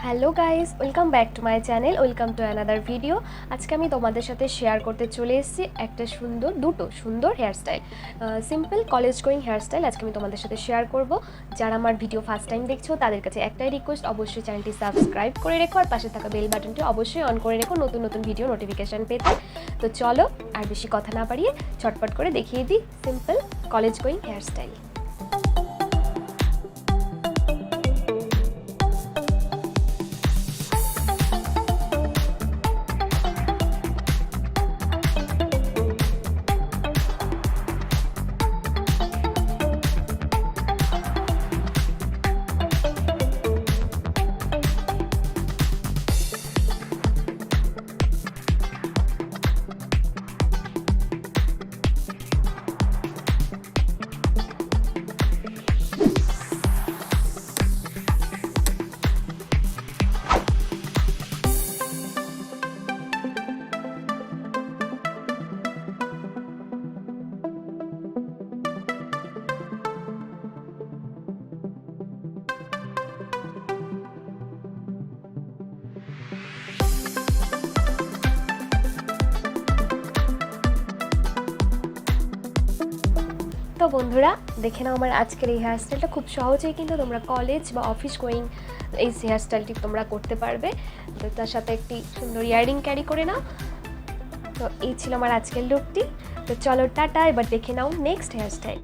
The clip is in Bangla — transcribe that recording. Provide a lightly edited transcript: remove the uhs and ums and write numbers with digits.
Hello guys, welcome back to my channel, welcome to another video. আজকে আমি তোমাদের সাথে শেয়ার করতে চলে এসেছি একটা দুটো সুন্দর hairstyle, simple college going hairstyle আজকে আমি তোমাদের সাথে শেয়ার করব। যারা আমার ভিডিও ফার্স্ট টাইম দেখছো তাদের কাছে একটাই রিকোয়েস্ট, অবশ্যই চ্যানেলটি সাবস্ক্রাইব করে রেখো আর পাশে থাকা বেল বাটনটি অবশ্যই অন করে রেখো নতুন নতুন ভিডিও নোটিফিকেশান পেতে। তো চলো আর বেশি কথা না বাড়িয়ে ছটপট করে দেখিয়ে দিই সিম্পল কলেজ গোয়িং হেয়ারস্টাইল। তো বন্ধুরা, দেখে নাও আমার আজকের এই হেয়ারস্টাইলটা। খুব সহজেই কিন্তু তোমরা কলেজ বা অফিস গোয়িং এই হেয়ারস্টাইলটি তোমরা করতে পারবে। তো তার সাথে একটি সুন্দর ইয়াররিং ক্যারি করে নাও। তো এই ছিল আমার আজকের লুকটি। তো চলো টাটা, এবার দেখে নাও নেক্সট হেয়ারস্টাইল।